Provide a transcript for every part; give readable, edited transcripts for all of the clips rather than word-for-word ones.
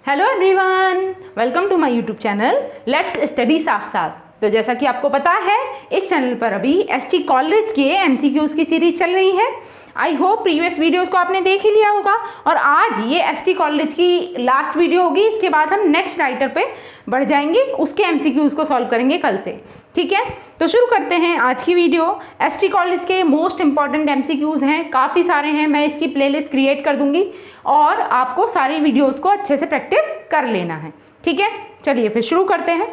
Hello everyone, welcome to my YouTube channel let's study साथ साथ। तो जैसा कि आपको पता है, इस चैनल पर अभी एसटी कॉलेज के एमसीक्यूज की सीरीज चल रही है। आई होप प्रीवियस वीडियोस को आपने देख ही लिया होगा और आज ये एसटी कॉलेज की लास्ट वीडियो होगी। इसके बाद हम नेक्स्ट राइटर पे बढ़ जाएंगे, उसके एमसीक्यूज को सॉल्व करेंगे कल से। ठीक है, तो शुरू करते हैं आज की वीडियो। एसटी कॉलेज के मोस्ट इंपॉर्टेंट एमसीक्यूज हैं, काफ़ी सारे हैं। मैं इसकी प्लेलिस्ट क्रिएट कर दूंगी और आपको सारी वीडियोस को अच्छे से प्रैक्टिस कर लेना है। ठीक है, चलिए फिर शुरू करते हैं।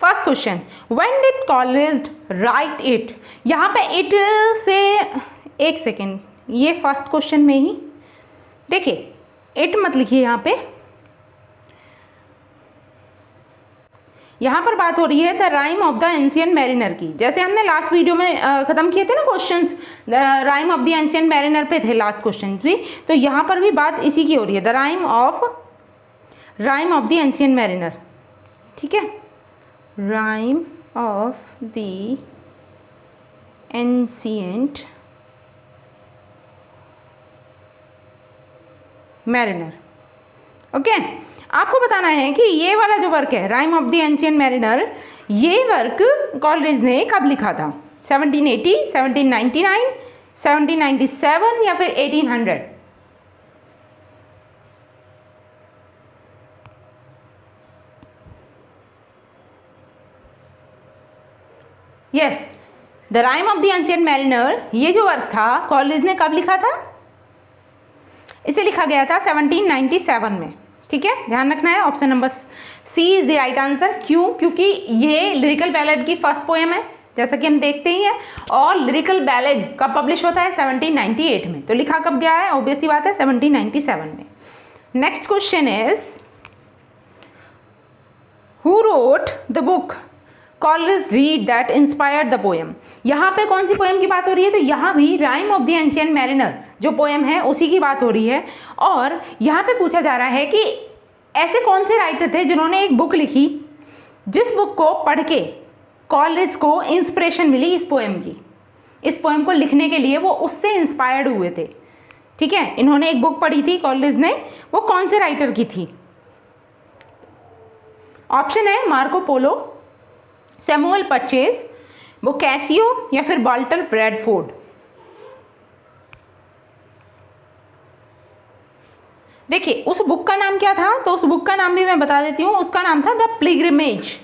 First question, when did college right it. यहाँ पे इट से एक सेकेंड, ये फर्स्ट क्वेश्चन में ही देखिए, इट मत लिखिए। यहाँ पर बात हो रही है the rime of the ancient mariner की। जैसे हमने लास्ट वीडियो में ख़त्म किए थे ना questions, the rime of the ancient mariner पे थे लास्ट क्वेश्चन भी, तो यहाँ पर भी बात इसी की हो रही है, the rime of the ancient mariner. ठीक है, rhyme of the ancient mariner. Okay, आपको बताना है कि ये वाला जो वर्क है rhyme of the ancient mariner, ये वर्क कॉलरिज ने कब लिखा था? 1780, 1799, 1797 या फिर 1800? Yes, the rime of the ancient mariner, ये जो वर्क था कॉलरिज ने कब लिखा था? इसे लिखा गया था 1797 में। ठीक है, ध्यान रखना है। Option number C is the right answer. क्यों? क्योंकि ये लिरिकल बैलेड की फर्स्ट पोएम है, जैसा कि हम देखते ही हैं, और लिरिकल बैलेड कब पब्लिश होता है? 1798 में। तो लिखा कब गया है? ऑब्वियस सी बात है, 1797 में। Next question is, who wrote the book college read that inspired the poem. यहाँ पे कौन सी पोएम की बात हो रही है? तो यहाँ भी rhyme of the ancient mariner जो पोएम है उसी की बात हो रही है। और यहाँ पे पूछा जा रहा है कि ऐसे कौन से राइटर थे जिन्होंने एक बुक लिखी, जिस बुक को पढ़ के कॉलेज को इंस्पिरेशन मिली इस पोएम की, इस पोएम को लिखने के लिए वो उससे इंस्पायर्ड हुए थे। ठीक है, इन्होंने एक बुक पढ़ी थी कॉलेज ने, वो कौन से राइटर की थी? ऑप्शन है मार्को पोलो, सैमुअल परचेज, बोकासियो या फिर वाल्टर ब्रैडफोर्ड। देखिए, उस बुक का नाम क्या था? तो उस बुक का नाम भी मैं बता देती हूँ। उसका नाम था द पिलग्रिमेज।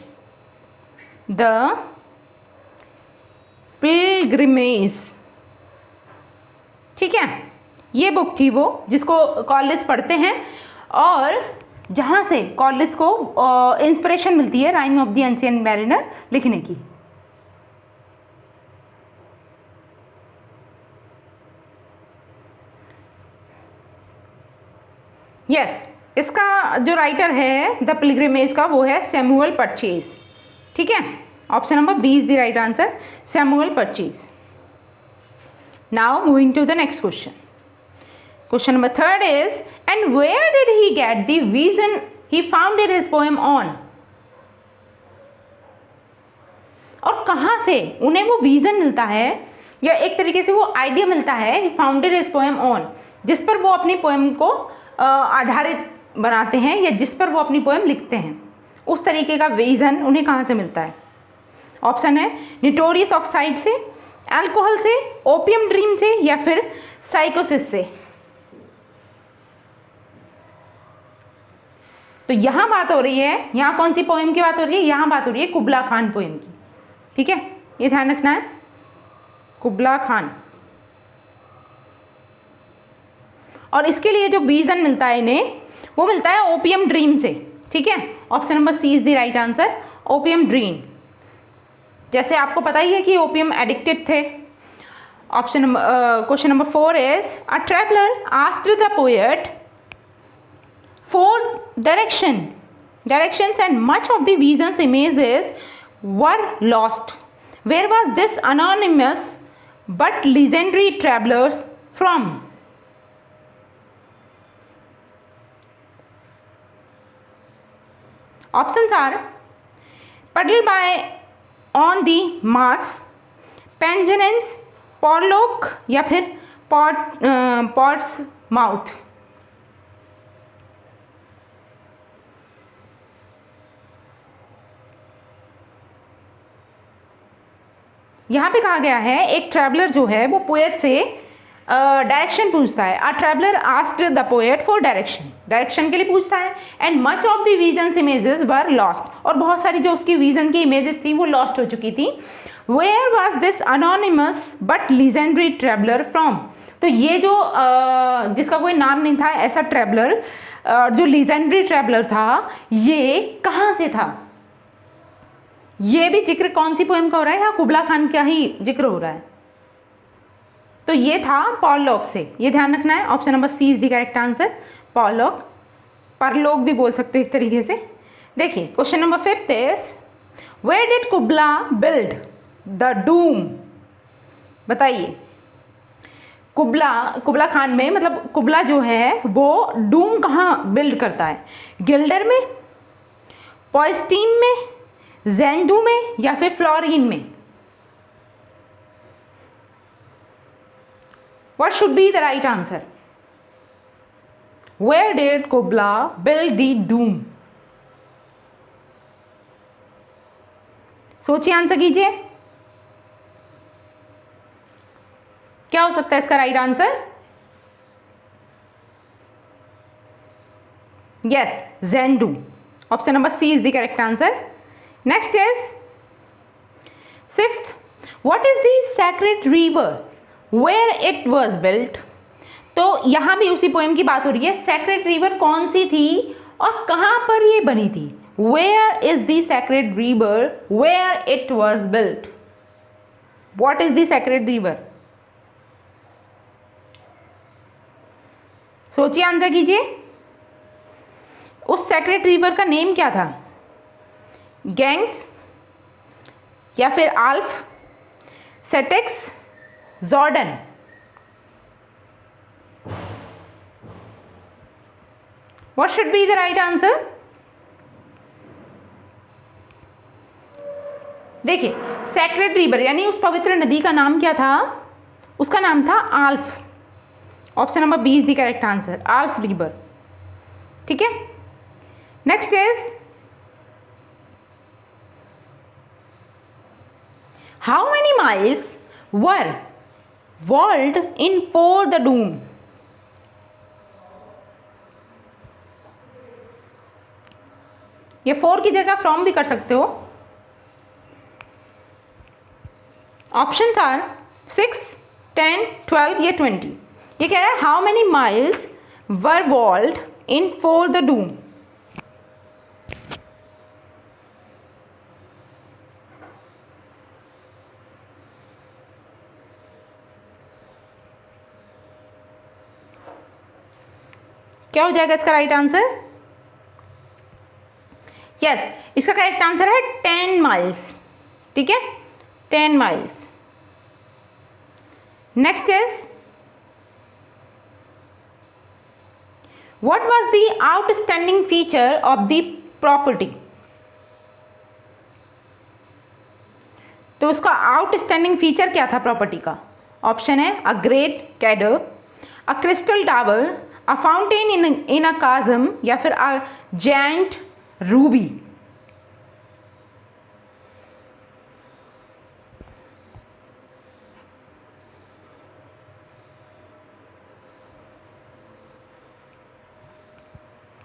ठीक है, ये बुक थी वो जिसको कॉलेज पढ़ते हैं और जहाँ से कॉलेज को इंस्पिरेशन मिलती है rhyme of the ancient mariner लिखने की। यस, इसका जो राइटर है द पिलग्रिमेज का, वो है सैमुअल परचेज। ठीक है, option number B is the right answer, Samuel Purchas. Now moving to the next question. Question number third is, and where did he get the vision he founded his poem on. और कहाँ से उन्हें वो vision मिलता है, या एक तरीके से वो आइडिया मिलता है, ही फाउंडेड हिज पोएम ऑन, जिस पर वो अपनी पोएम को आधारित बनाते हैं या जिस पर वो अपनी पोएम लिखते हैं, उस तरीके का विजन उन्हें कहाँ से मिलता है? ऑप्शन है निटोरियस ऑक्साइड से, अल्कोहल से, ओपियम ड्रीम से या फिर साइकोसिस से। तो यहाँ बात हो रही है, यहाँ कौन सी पोएम की बात हो रही है? यहाँ बात हो रही है कुबला खान पोएम की। ठीक है, ये ध्यान रखना है, कुबला खान। और इसके लिए जो विजन मिलता है इन्हें, वो मिलता है ओपियम ड्रीम से। ठीक है, option number C is the right answer, opium dream. जैसे आपको पता ही है कि ओपियम एडिक्टेड थे। Option number question number 4 is, a traveller asked the poet for directions and much of the vision's images were lost. Where was this anonymous but legendary travelers from? Options are paddled by on the Mars, Pensionance, Porlock या फिर Portsmouth। यहाँ पे कहा गया है एक traveller जो है वो पोएट से डायरेक्शन पूछता है। अ traveller asked the poet for direction के लिए पूछता है। And much of the visions images were lost, और बहुत सारी जो उसकी विजन की इमेजेस थी वो लॉस्ट हो चुकी थी। Where was this anonymous but legendary traveller from, तो ये जो जिसका कोई नाम नहीं था ऐसा ट्रैवलर, जो लीजेंडरी ट्रैवलर था, ये कहाँ से था। ये भी जिक्र कौन सी पोएम का हो रहा है, या कुबला खान का ही जिक्र हो रहा है। तो ये था पॉलॉक से, ये ध्यान रखना है। Option number C is the correct answer, Porlock, परलोक भी बोल सकते हो एक तरीके से। देखिए question number 5 is where did Kubla build the dome, बताइए। कुबला खान में, मतलब कुबला जो है वो डूम कहाँ बिल्ड करता है, गिल्डर में, पॉइस्टीन में, जेंडू में, या फिर फ्लोरीन में। What should be the right answer? Where did Kubla build the doom? सोचिए, आंसर कीजिए, क्या हो सकता है इसका राइट आंसर। यस, जेंडू, option number C is the correct answer. Next is 6th, what is the sacred river where it was built. तो यहाँ भी उसी पोएम की बात हो रही है। सैक्रेड रिवर कौन सी थी और कहाँ पर ये बनी थी। Where is the sacred river where it was built, what is the sacred river. सोचिए, आंसर कीजिए, उस सैक्रेड रिवर का नेम क्या था, गैंग्स, या फिर Alph, Styx, Jordan. What should be the right answer? देखिए, सैक्रेड रिवर यानी उस पवित्र नदी का नाम क्या था, उसका नाम था Alph. Option number B is the correct answer, Alph river. ठीक है, next is how many miles were walled in for the doom. ये 4 की जगह फ्रॉम भी कर सकते हो। ऑप्शन आर 6, 10, 12 या 20। ये कह रहा है how many miles were walled in for the dome. क्या हो जाएगा इसका राइट आंसर। यस, इसका करेक्ट आंसर है 10 माइल्स। ठीक है, 10 miles. Next is what was the outstanding feature of the property. तो उसका आउटस्टैंडिंग फीचर क्या था प्रॉपर्टी का। ऑप्शन है a great cedar, a crystal tower, a fountain in a chasm, या फिर अ जायंट रूबी।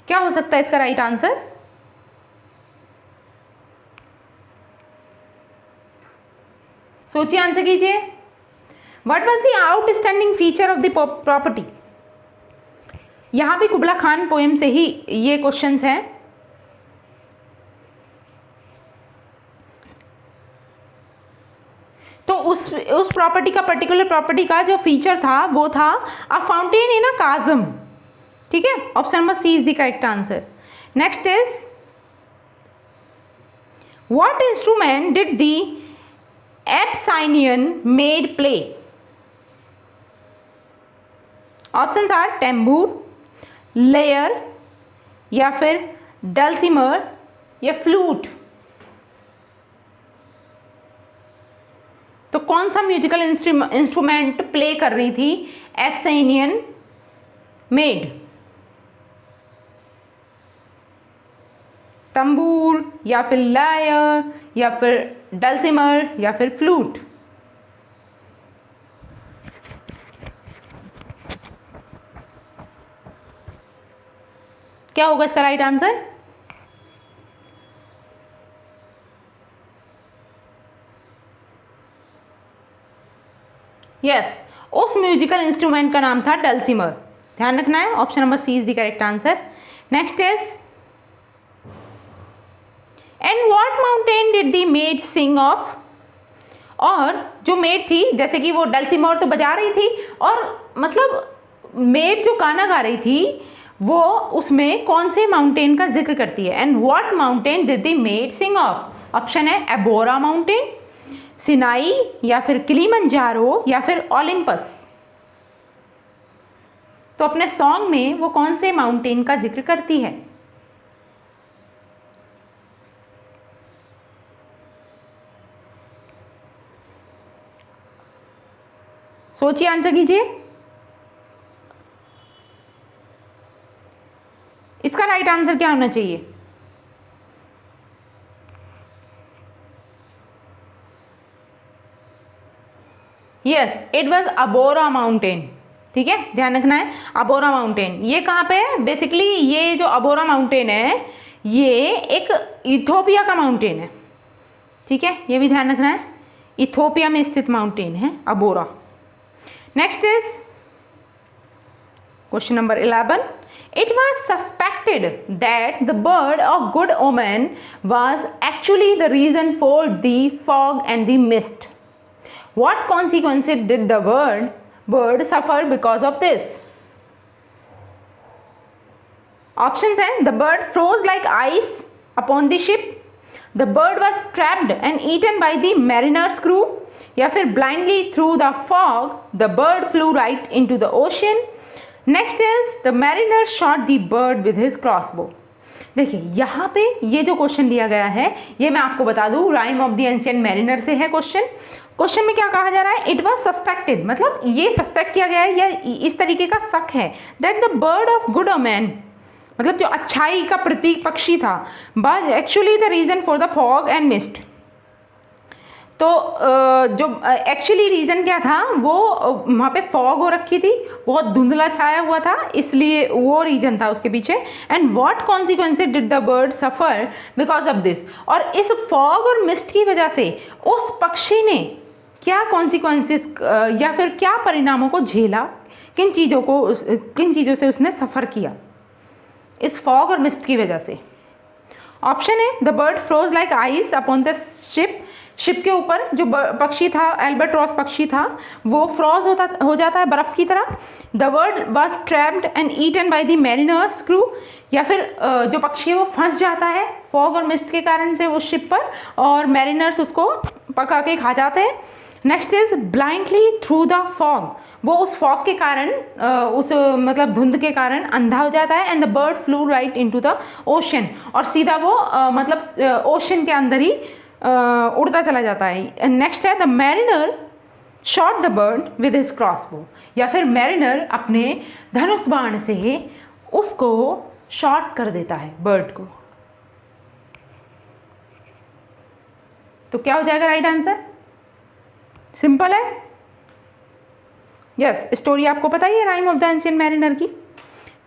क्या हो सकता है इसका राइट आंसर। सोचिए, आंसर कीजिए। What was the outstanding feature of the property. यहां भी कुबला खान पोएम से ही ये क्वेश्चंस हैं। तो उस प्रॉपर्टी का, पर्टिकुलर प्रॉपर्टी का जो फीचर था वो था अ फाउंटेन इन अ काजम। ठीक है, option number C is the correct answer. Next is what instrument did the Abyssinian maid play. Options are tambour, lyre, या फिर डल्सिमर, या फ्लूट। तो कौन सा म्यूजिकल इंस्ट्रूमेंट प्ले कर रही थी एब्साइनियन मेड। तंबूर, या फिर लायर, या फिर डल्सिमर, या फिर फ्लूट। क्या होगा इसका राइट आंसर? यस, उस म्यूजिकल इंस्ट्रूमेंट का नाम था डल्सीमर। ध्यान रखना है, option number C is the correct answer. Next is, and what mountain did the maid sing of? और जो मेड थी, जैसे कि वो डल्सीमर तो बजा रही थी और मतलब मेड जो गाना गा रही थी वो उसमें कौन से माउंटेन का जिक्र करती है? And what mountain did the maid sing of? Option है एबोरा माउंटेन, सिनाई, या फिर किलिमंजारो, या फिर ओलिम्पस। तो अपने सॉन्ग में वो कौन से माउंटेन का जिक्र करती है? सोचिए, आंसर कीजिए। इसका राइट आंसर क्या होना चाहिए? Yes, it was Abora mountain. ठीक है, ध्यान रखना है, अबोरा माउंटेन। ये कहाँ पे है? बेसिकली ये जो अबोरा माउंटेन है ये एक इथोपिया का माउंटेन है। ठीक है, ये भी ध्यान रखना है, इथोपिया में स्थित माउंटेन है Abora. Next is question number 11। It was suspected that the bird of good omen was actually the reason for the fog and the mist. What consequences did the bird suffer because of this? Options हैं, the bird froze like ice upon the ship, the bird was trapped and eaten by the mariner's crew, या फिर blindly through the fog the bird flew right into the ocean. Next is the mariner shot the bird with his crossbow. देखिए यहाँ पे ये जो question लिया गया है ये मैं आपको बता दूँ, rhyme of the ancient mariner से है क्वेश्चन में क्या कहा जा रहा है? इट वाज सस्पेक्टेड, मतलब ये सस्पेक्ट किया गया है या इस तरीके का शक है that the bird of good omen, मतलब जो अच्छाई का प्रतीक पक्षी था, but actually the reason for the fog and mist. तो जो एक्चुअली रीज़न क्या था, वो वहाँ पे फॉग हो रखी थी, बहुत धुंधला छाया हुआ था, इसलिए वो रीज़न था उसके पीछे। And what consequences did the bird suffer because of this, और इस फॉग और मिस्ट की वजह से उस पक्षी ने क्या कॉन्सिक्वेंसेस या फिर क्या परिणामों को झेला, किन चीज़ों से उसने सफ़र किया इस फॉग और मिस्ट की वजह से। ऑप्शन है, the bird froze like ice upon the ship के ऊपर जो पक्षी था, एल्बाट्रॉस पक्षी था, वो फ्रोज हो जाता है बर्फ़ की तरह। The bird was trapped and eaten by the mariner's crew, या फिर जो पक्षी है वो फंस जाता है फॉग और मिस्ट के कारण से उस शिप पर, और मैरिनर्स उसको पका के खा जाते हैं। Next is blindly through the fog, वो उस फॉग के कारण उस मतलब धुंध के कारण अंधा हो जाता है। And the bird flu right into the ocean, और सीधा वो मतलब ओशन के अंदर ही उड़ता चला जाता है। नेक्स्ट है, the mariner shot the bird with his crossbow, या फिर मैरिनर अपने धनुष बाण से उसको शॉट कर देता है बर्ड को। तो क्या हो जाएगा राइट आंसर? सिंपल है, यस। स्टोरी आपको पता ही है rhyme of the ancient mariner की।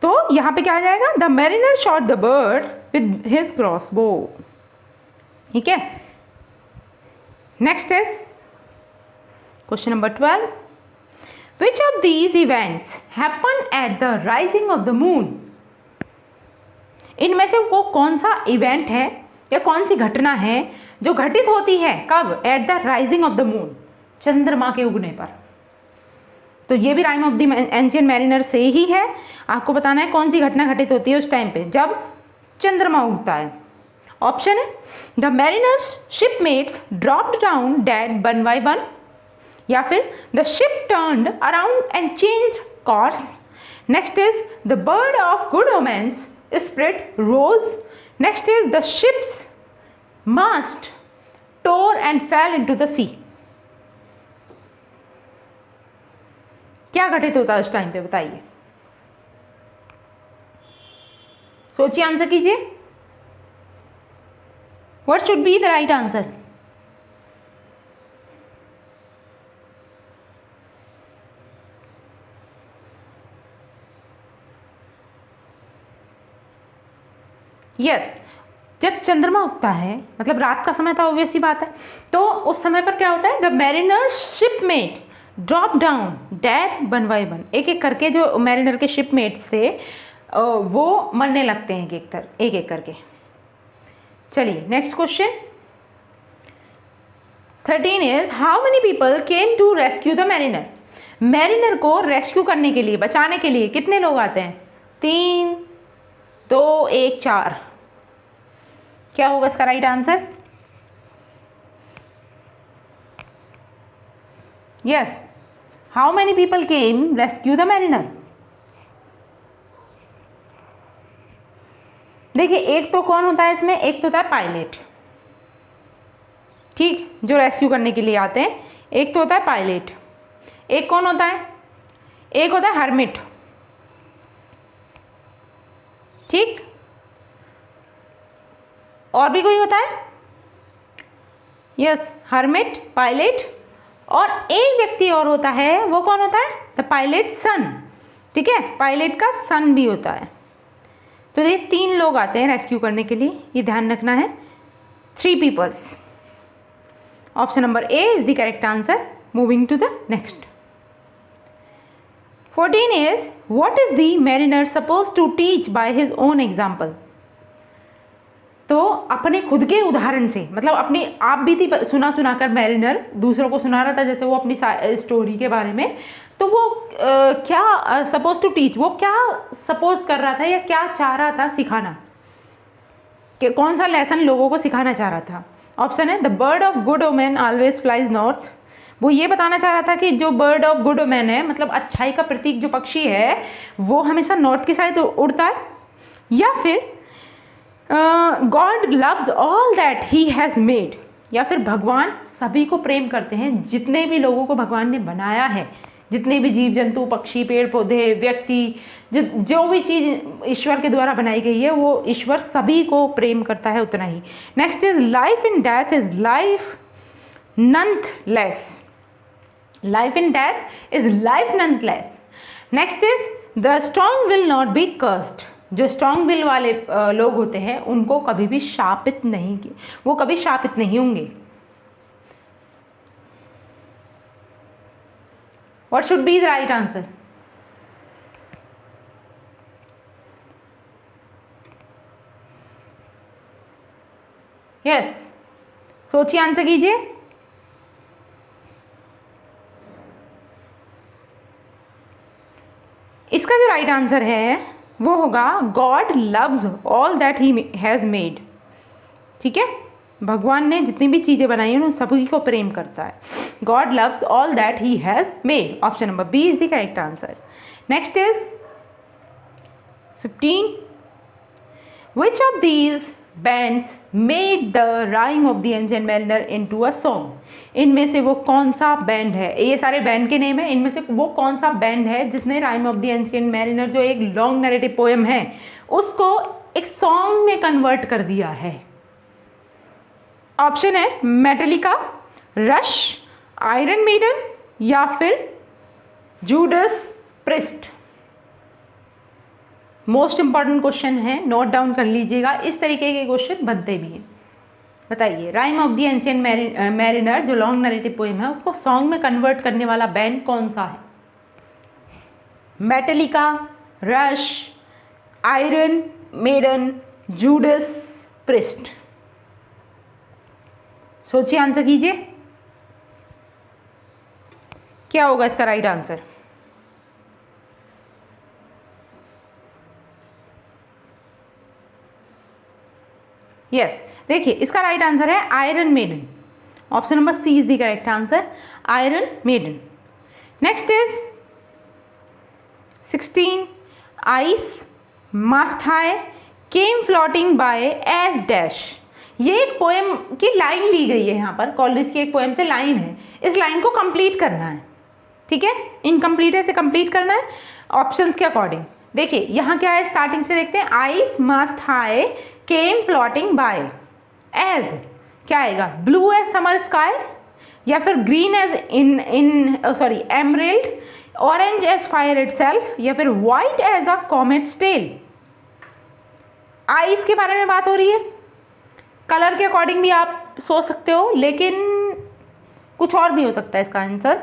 तो यहाँ पे क्या आ जाएगा? The mariner shot the bird with his crossbow. ठीक है, next is question number 12। Which of these events happen at the rising of the moon? इनमें से वो कौन सा इवेंट है या कौन सी घटना है जो घटित होती है कब? At the rising of the moon, चंद्रमा के उगने पर। तो ये भी rhyme of the ancient mariner से ही है। आपको बताना है कौन सी घटना घटित होती है उस टाइम पे जब चंद्रमा उगता है। ऑप्शन है, the mariner's shipmates dropped down dead one by one, या फिर the ship turned around and changed course. Next is the bird of good omens spread rose. Next is the ship's mast tore and fell into the sea. क्या घटित होता है उस time पे, बताइए, सोचिए, आंसर कीजिए। What should be the right answer? Yes, जब चंद्रमा उगता है मतलब रात का समय था, ऑब्वियस सी बात है, तो उस समय पर क्या होता है, the mariner's shipmate drop down dead one by one, एक एक करके जो मैरिनर के शिपमेट्स थे वो मरने लगते हैं एक एक करके। चलिए next question 13 is how many people came to rescue the mariner. Mariner को रेस्क्यू करने के लिए, बचाने के लिए कितने लोग आते हैं? 3 2 1 4। क्या होगा इसका right answer? Yes, how many people came rescue the mariner. देखिए एक तो कौन होता है इसमें, एक तो होता है पायलट, ठीक, जो रेस्क्यू करने के लिए आते हैं, एक तो होता है पायलट, एक कौन होता है, एक होता है हर्मिट, ठीक, और भी कोई होता है? यस, हर्मिट, पायलट, और एक व्यक्ति और होता है, वो कौन होता है? द पायलट सन, ठीक है, पायलट का सन भी होता है। तो ये 3 लोग आते हैं रेस्क्यू करने के लिए, ये ध्यान रखना है, 3 peoples. Option number A is the correct answer. Moving to the next 14 is what is the mariner suppose to teach by his own example. तो अपने खुद के उदाहरण से, मतलब अपनी आप भी थी सुना कर मैरिनर दूसरों को सुना रहा था, जैसे वो अपनी स्टोरी के बारे में, तो वो क्या सपोज टू टीच, वो क्या सपोज कर रहा था या क्या चाह रहा था सिखाना, कि कौन सा लेसन लोगों को सिखाना चाह रहा था। ऑप्शन है the bird of good omen always flies north. वो ये बताना चाह रहा था कि जो बर्ड ऑफ गुड ओमेन है, मतलब अच्छाई का प्रतीक जो पक्षी है, वो हमेशा नॉर्थ की साइड उड़ता है। या फिर God loves all that he has made, या फिर भगवान सभी को प्रेम करते हैं, जितने भी लोगों को भगवान ने बनाया है, जितने भी जीव जंतु, पक्षी, पेड़ पौधे, व्यक्ति, जो भी चीज़ ईश्वर के द्वारा बनाई गई है, वो ईश्वर सभी को प्रेम करता है उतना ही। Next is life in death is life nonetheless. Life in death is life nonetheless. Next is the strong will not be cursed. जो स्ट्रॉन्ग विल वाले लोग होते हैं उनको कभी भी शापित नहीं, वो कभी शापित नहीं होंगे। What should be the right answer? Yes, सोचिए, आंसर कीजिए। इसका जो राइट आंसर है वो होगा God loves all that he has made. ठीक है, भगवान ने जितनी भी चीज़ें बनाई हैं उन सभी को प्रेम करता है। God loves all that he has made. Option number B is the correct answer. Next is 15 which of these bands made the rime of the ancient mariner into a song. इनमें से वो कौन सा बैंड है, ये सारे band के name है, इनमें से वो कौन सा बैंड है जिसने rhyme of the ancient mariner जो एक लॉन्ग नैरेटिव पोएम है उसको एक सॉन्ग में कन्वर्ट कर दिया है। ऑप्शन है मेटालिका, रश, आयरन मेडन या फिर Judas priest. Most important question है, नोट डाउन कर लीजिएगा, इस तरीके के क्वेश्चन बनते भी हैं। बताइए, rhyme of the ancient mariner जो लॉन्ग नैरेटिव पोएम है उसको सॉन्ग में कन्वर्ट करने वाला बैंड कौन सा है? Metallica, Rush, Iron Maiden, Judas Priest. सोचिए, आंसर कीजिए, क्या होगा इसका राइट आंसर? यस, देखिए इसका राइट आंसर है Iron Maiden. Option number C is the correct answer, Iron Maiden. Next is 16 ice mast high came floating by as dash. ये एक पोएम की लाइन ली गई है, यहाँ पर कॉलरिज की एक पोएम से लाइन है, इस लाइन को कंप्लीट करना है। ठीक है, इनकम्प्लीट है, इसे कंप्लीट करना है ऑप्शंस के अकॉर्डिंग। देखिए यहाँ क्या है, स्टार्टिंग से देखते हैं, ice mast high came floating by as, क्या आएगा, ब्लू एज समर स्काई, या फिर green as emerald, orange as fire itself, या फिर white as a comet's tail. Ice के बारे में बात हो रही है। कलर के अकॉर्डिंग भी आप सोच सकते हो, लेकिन कुछ और भी हो सकता है इसका आंसर।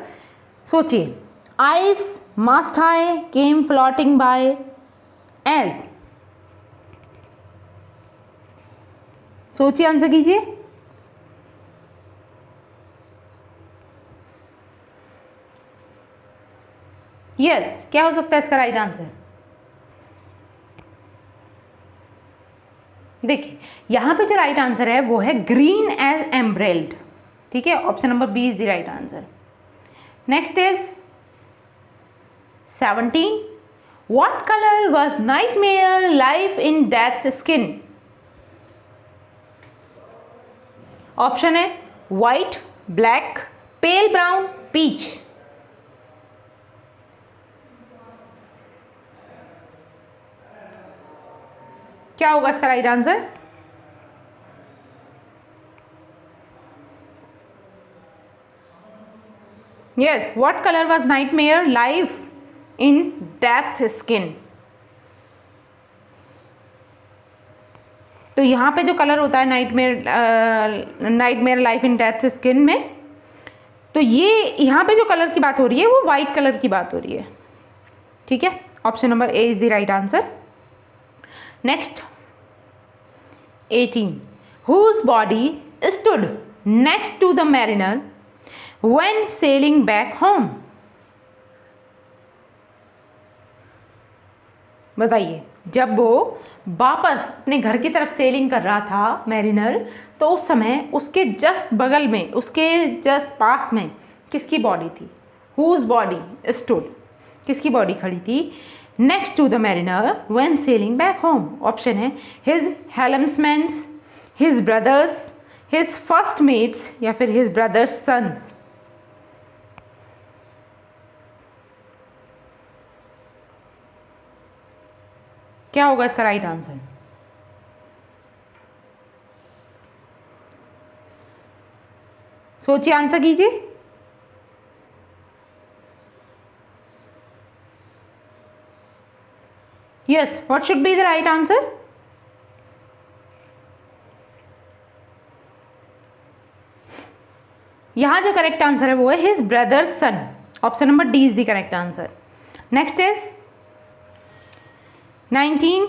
सोचिए, ice mast high came floating by as. सोचिए, आंसर कीजिए। यस, क्या हो सकता है इसका राइट आंसर? देखिए, यहां पे जो राइट आंसर है वो है ग्रीन एज एम्ब्रेल्ड। ठीक है, option number B is the right answer. Next is 17, what colour was nightmare life in death's skin? Option है white, black, pale brown, peach. क्या होगा इसका right answer? Yes, what colour was nightmare life in death skin? तो यहाँ पे जो colour होता है nightmare life in death skin में, तो ये यहाँ पे जो कलर की बात हो रही है वो वाइट कलर की बात हो रही है। ठीक है, option number A is the right answer. Next 18, whose body stood next to the mariner when sailing back home? बताइए, जब वो वापस अपने घर की तरफ सेलिंग कर रहा था मैरिनर, तो उस समय उसके जस्ट बगल में, उसके जस्ट पास में किसकी बॉडी थी? whose body stood, किसकी बॉडी खड़ी थी next to the mariner when sailing back home? Option है his helmsman's, his brothers, his first mates या फिर हिज ब्रदर्स सन्स। क्या होगा इसका राइट आंसर? सोचिए, आंसर कीजिए। Yes, what should be the right answer? यहां जो करेक्ट आंसर है वो है his brother's son. Option number D is the correct answer. Next is 19,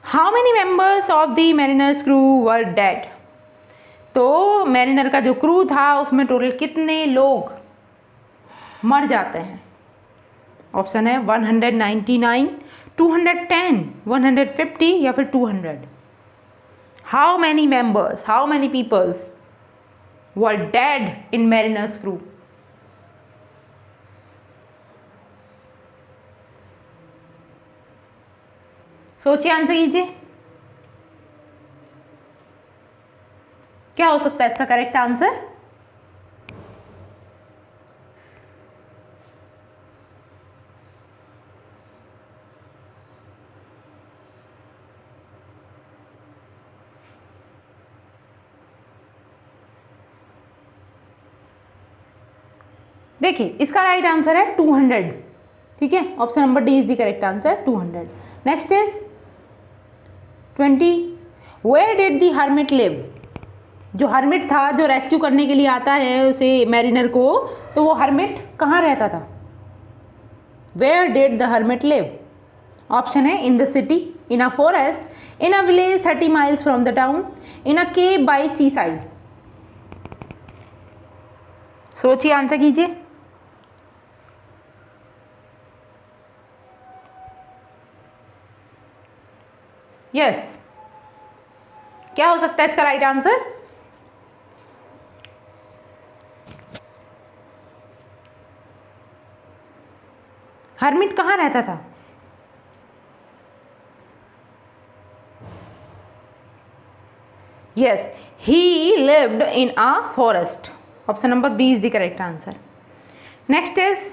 how many members of the mariner's crew were dead? तो mariner का जो crew था उसमें टोटल कितने लोग मर जाते हैं? ऑप्शन है 199, 210, 150 या फिर 200। How many members, how many peoples were dead in mariner's crew? सोचिए, आंसर कीजिए। क्या हो सकता है इसका करेक्ट आंसर? देखिए, इसका राइट आंसर है 200। ठीक है, option number D is the correct answer, 200। Next is 20, where did the hermit live? जो हर्मिट था, जो रेस्क्यू करने के लिए आता है उसे मैरिनर को, तो वो हर्मिट कहाँ रहता था? Where did the hermit live? Option है in the city, in a forest, in a village 30 miles from the town, in a cave by seaside. सोचिए, आंसर कीजिए। यस, क्या हो सकता है इसका राइट आंसर? हर्मिट कहाँ रहता था? Yes, he lived in a forest. Option number B is the correct answer. Next is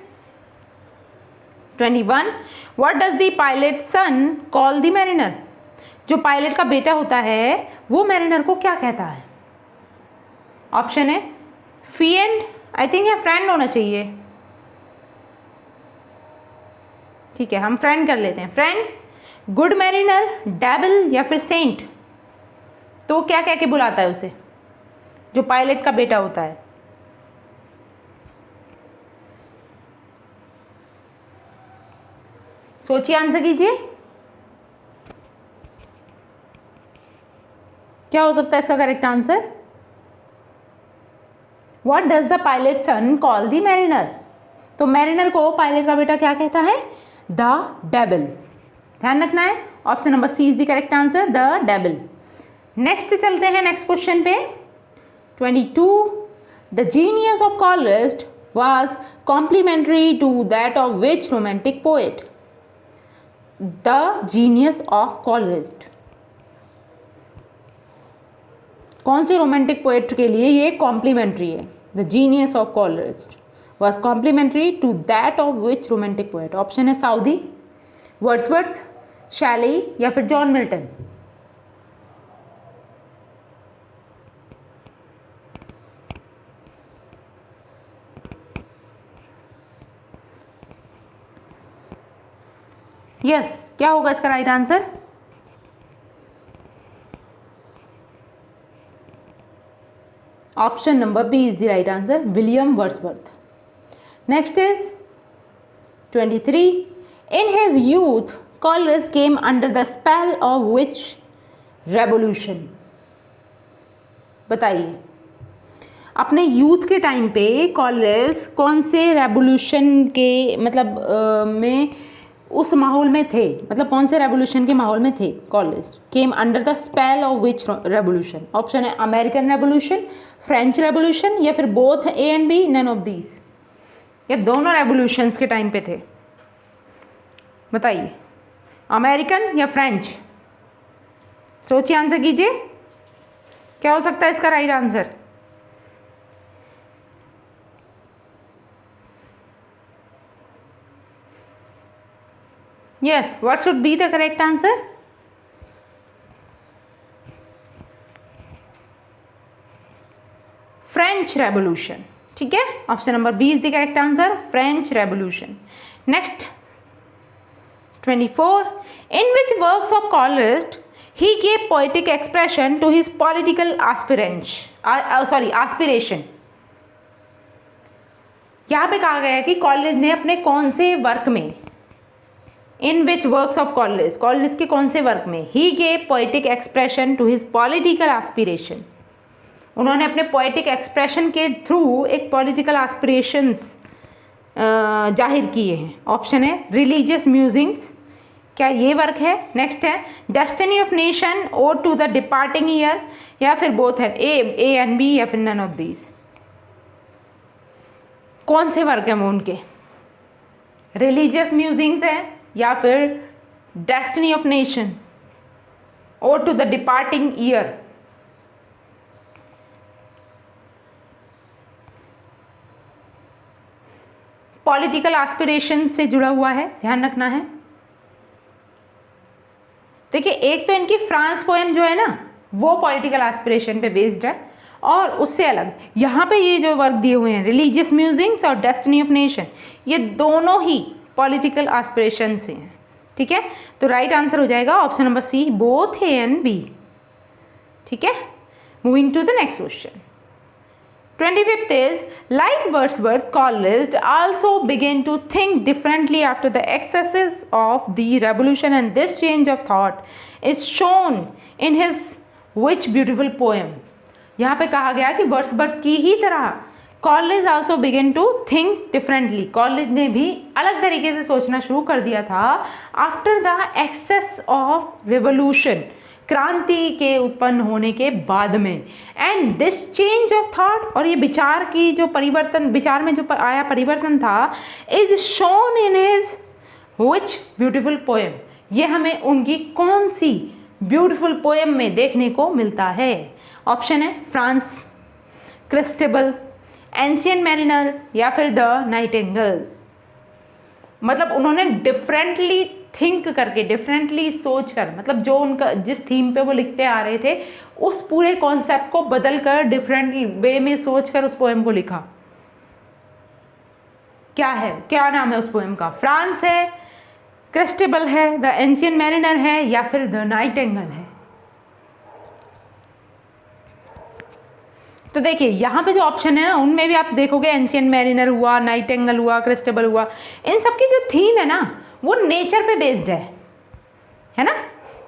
21, what does the pilot son call the mariner? जो पायलट का बेटा होता है वो मैरिनर को क्या कहता है? ऑप्शन है फ्रेंड, आई थिंक है फ्रेंड होना चाहिए। ठीक है, हम फ्रेंड कर लेते हैं। फ्रेंड, गुड मैरिनर, डेविल या फिर सेंट। तो क्या कह के बुलाता है उसे, जो पायलट का बेटा होता है? सोचिए, आंसर कीजिए, क्या हो सकता है इसका correct answer? What does the pilot son call the mariner? तो मैरिनर को पायलट का बेटा क्या कहता है? The devil. ध्यान रखना है, option number C is the correct answer, the devil. Next चलते हैं नेक्स्ट क्वेश्चन पे। 22. The genius of Coleridge was complementary to that of which romantic poet? The genius of Coleridge कौन से रोमांटिक पोएट के लिए ये कॉम्प्लीमेंट्री है? The genius of Coleridge was complementary to that of which romantic poet? Option है Southey, Wordsworth, Shelley या फिर John Milton. Yes, क्या होगा इसका right answer? Option number B is the right answer, William Wordsworth. Next is 23. In his youth, Collis came under the spell of which revolution? बताइए, अपने youth के time पे Collins कौन से रेवोल्यूशन के में उस माहौल में थे, मतलब कौन से रेवोल्यूशन के माहौल में थे? Coleridge came under the spell of which revolution? Option है अमेरिकन रेवोल्यूशन, फ्रेंच रेवोल्यूशन या फिर both A and B, none of these. ये दोनों रेवोल्यूशंस के टाइम पे थे, बताइए अमेरिकन या फ्रेंच? सोचिए, आंसर कीजिए, क्या हो सकता है इसका right answer? Yes, what should be the correct answer? French Revolution. ठीक है, option number B is the correct answer, French revolution. Next 24. In which works of Coleridge he gave poetic expression to his political aspiration? यहाँ पे कहा गया है कि college ने अपने कौन से वर्क में, in which works of Coleridge, Coleridge के कौन से वर्क में he gave poetic expression to his political aspiration? उन्होंने अपने पोएटिक एक्सप्रेशन के थ्रू एक पॉलिटिकल एस्पिरेशंस जाहिर किए हैं। ऑप्शन है रिलीजियस म्यूजिंग्स, क्या ये वर्क है? नेक्स्ट है destiny of nation, ode to the departing year या फिर बोथ है, ए एंड बी या फिर नन ऑफ दीज। कौन से वर्क हैं वो उनके? रिलीजियस म्यूजिंग्स है या फिर destiny of nation, ode to the departing year? Political aspiration से जुड़ा हुआ है, ध्यान रखना है। देखिए, एक तो इनकी फ्रांस पोएम जो है ना वो पॉलिटिकल एस्पिरेशन पे बेस्ड है, और उससे अलग यहाँ पे ये जो वर्क दिए हुए हैं रिलीजियस म्यूजिंग्स और डेस्टिनी ऑफ नेशन, ये दोनों ही पॉलिटिकल एस्पिरेशन से हैं। ठीक है, तो राइट आंसर हो जाएगा option number C, both A and B. ठीक है, moving to the next question. 25th is like Wordsworth, Coleridge also began to think differently after the excesses of the revolution, and this change of thought is shown in his which beautiful poem? यहाँ पे कहा गया कि Wordsworth की ही तरह Coleridge also began to think differently, Coleridge ने भी अलग तरीके से सोचना शुरू कर दिया था after the excess of revolution, क्रांति के उत्पन्न होने के बाद में। And this change of thought, और ये विचार की जो परिवर्तन, विचार में जो आया परिवर्तन था, is shown in his which beautiful poem? ये हमें उनकी कौन सी ब्यूटिफुल पोएम में देखने को मिलता है? ऑप्शन है फ्रांस, क्रिस्टेबल, एंशियंट मैरिनर या फिर द नाइटिंगेल। मतलब उन्होंने डिफरेंटली थिंक करके, डिफरेंटली सोच कर, मतलब जो उनका जिस थीम पे वो लिखते आ रहे थे उस पूरे कॉन्सेप्ट को बदल कर डिफरेंट वे में सोच कर उस पोएम को लिखा। क्या है, क्या नाम है उस पोएम का? फ्रांस है, क्रिस्टेबल है, द एंशियंट मैरिनर है या फिर द नाइटिंगेल है? तो देखिए यहाँ पे जो ऑप्शन है ना, उनमें भी आप देखोगे एंशियंट मैरिनर हुआ, नाइटिंगेल हुआ, क्रिस्टेबल हुआ, इन सब की जो थीम है ना वो नेचर पे बेस्ड है ना।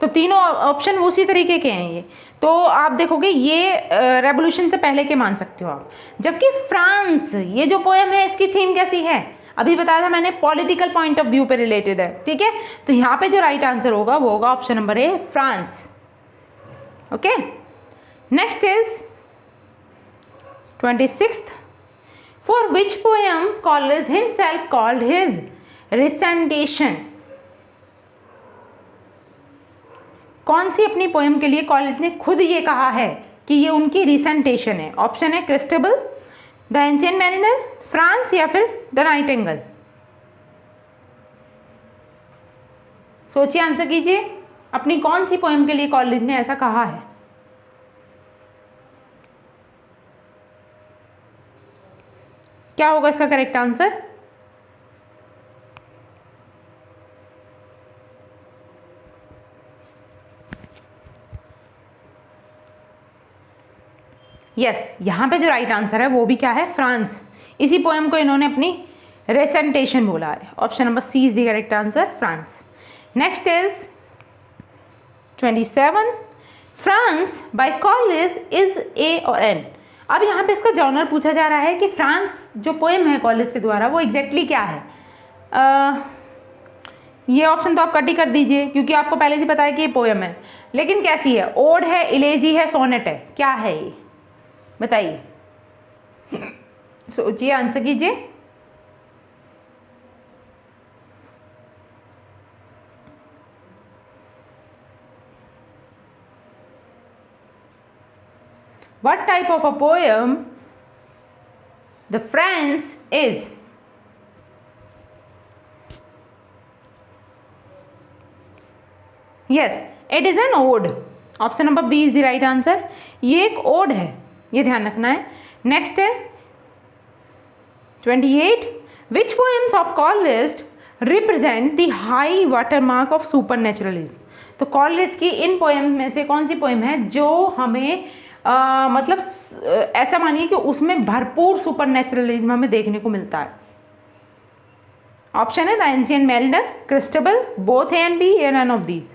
तो तीनों ऑप्शन उसी तरीके के हैं ये। तो आप देखोगे ये रेवोल्यूशन से पहले के मान सकते हो आप। जबकि फ्रांस, ये जो पोएम है इसकी थीम कैसी है, अभी बताया था मैंने, पॉलिटिकल पॉइंट ऑफ व्यू पे रिलेटेड है, ठीक है। तो यहाँ पे जो राइट आंसर होगा वो होगा option number A, France. Okay, next is 26th. For which poem Coleridge himself called his recantation? कौन सी अपनी पोएम के लिए कॉलेज ने खुद ये कहा है कि ये उनकी रिसेंटेशन है? ऑप्शन है क्रिस्टेबल, द एंशिएंट मैरिनर, फ्रांस या फिर द नाइटिंगेल। सोचिए, आंसर कीजिए, अपनी कौन सी पोएम के लिए कॉलेज ने ऐसा कहा है? क्या होगा इसका करेक्ट आंसर? यस, यहाँ पे जो राइट आंसर है वो भी क्या है, फ्रांस। इसी पोएम को इन्होंने अपनी रेसेंटेशन बोला है। Option number C is the correct answer, France. Next is 27. France by Coleridge is a और एन। अब यहाँ पे इसका जॉनर पूछा जा रहा है कि फ्रांस जो पोएम है कॉलेज के द्वारा वो एग्जैक्टली क्या है। ये ऑप्शन तो आप कट ही कर दीजिए क्योंकि आपको पहले से पता है कि ये पोएम है, लेकिन कैसी है, ओड है, इलेजी है, सोनेट है, क्या है ये बताइए, सोचिए, आंसर कीजिए। What type of a poem the France is? Yes, it is an ode. Option number B is the right answer. ये एक ओड है, ये ध्यान रखना है। नेक्स्ट है 28. Which poems of Coleridge represent the high watermark of supernaturalism? तो college की इन पोएम में से कौन सी पोएम है जो हमें मतलब ऐसा मानिए कि उसमें भरपूर सुपरनेचुरलिज्म हमें देखने को मिलता है? ऑप्शन है the ancient mariner, Christabel, both A and B, या नन ऑफ दीज।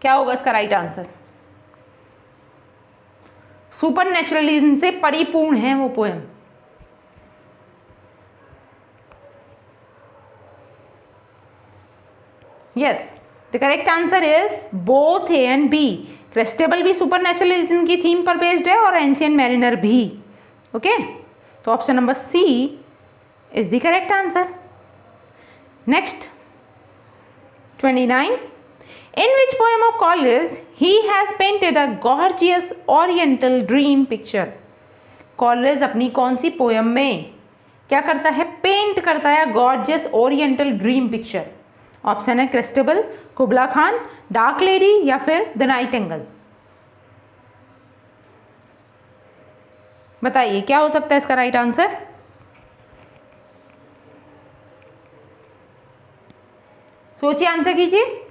क्या होगा इसका राइट आंसर? सुपरनेचुरलिज्म से परिपूर्ण है वो poem. Yes, the correct answer is both A and B. Christabel भी सुपरनेचुरलिज्म की थीम पर बेस्ड है और एंशिएंट मैरिनर भी। ओके, तो option number C is the correct answer. Next 29. In which poem of Coleridge he has painted a gorgeous oriental dream picture? Coleridge अपनी कौन सी poem में क्या करता है, पेंट करता है gorgeous oriental dream picture? Option है क्रिस्टेबल, कुबला खान, डार्क लेडी या फिर द नाइटिंगेल। बताइए क्या हो सकता है इसका राइट आंसर? सोचिए, आंसर कीजिए।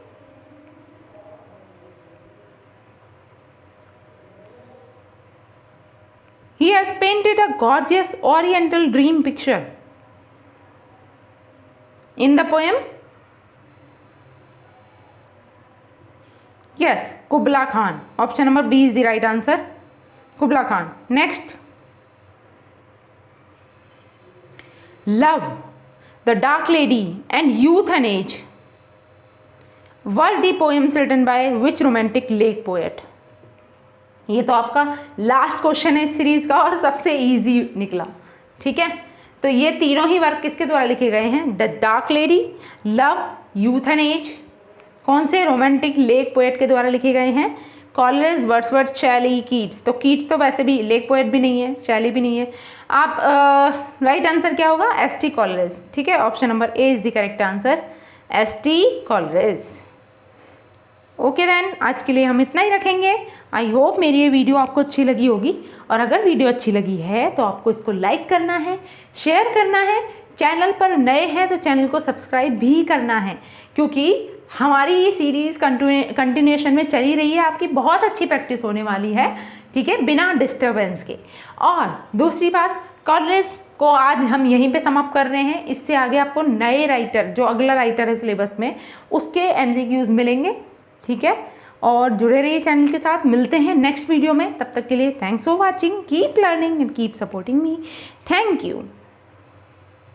He has painted a gorgeous oriental dream picture in the poem. Yes, Kubla Khan. Option number B is the right answer. Kubla Khan. Next. Love, The Dark Lady and Youth and Age were the poems written by which romantic lake poet? ये तो आपका last question है इस series का और सबसे easy निकला, ठीक है। तो ये तीनों ही वर्क किसके द्वारा लिखे गए हैं? The dark lady, love, youth and age. कौन से रोमांटिक लेक पोएट के द्वारा लिखे गए हैं? कॉलेरिज, वर्ड्सवर्थ, शैली, कीट्स। तो कीट्स तो वैसे भी लेक पोएट भी नहीं है, शैली भी नहीं है। आप राइट आंसर क्या होगा? एस.टी. कॉलेरिज, ठीक है। Option number A is the correct answer, S T. Coleridge. Okay then, आज के लिए हम इतना ही रखेंगे। आई होप मेरी ये वीडियो आपको अच्छी लगी होगी, और अगर वीडियो अच्छी लगी है तो आपको इसको लाइक करना है, शेयर करना है, चैनल पर नए हैं तो चैनल को सब्सक्राइब भी करना है, क्योंकि हमारी ये सीरीज़ कंटिन्यूएशन में चली रही है, आपकी बहुत अच्छी प्रैक्टिस होने वाली है, ठीक है, बिना डिस्टरबेंस के। और दूसरी बात, कॉलेज को आज हम यहीं पे समाप्त कर रहे हैं। इससे आगे आपको नए राइटर, जो अगला राइटर है सिलेबस में, उसके MCQs मिलेंगे, ठीक है। और जुड़े रहिए चैनल के साथ। मिलते हैं नेक्स्ट वीडियो में, तब तक के लिए thanks for watching, keep learning and keep supporting me. Thank you.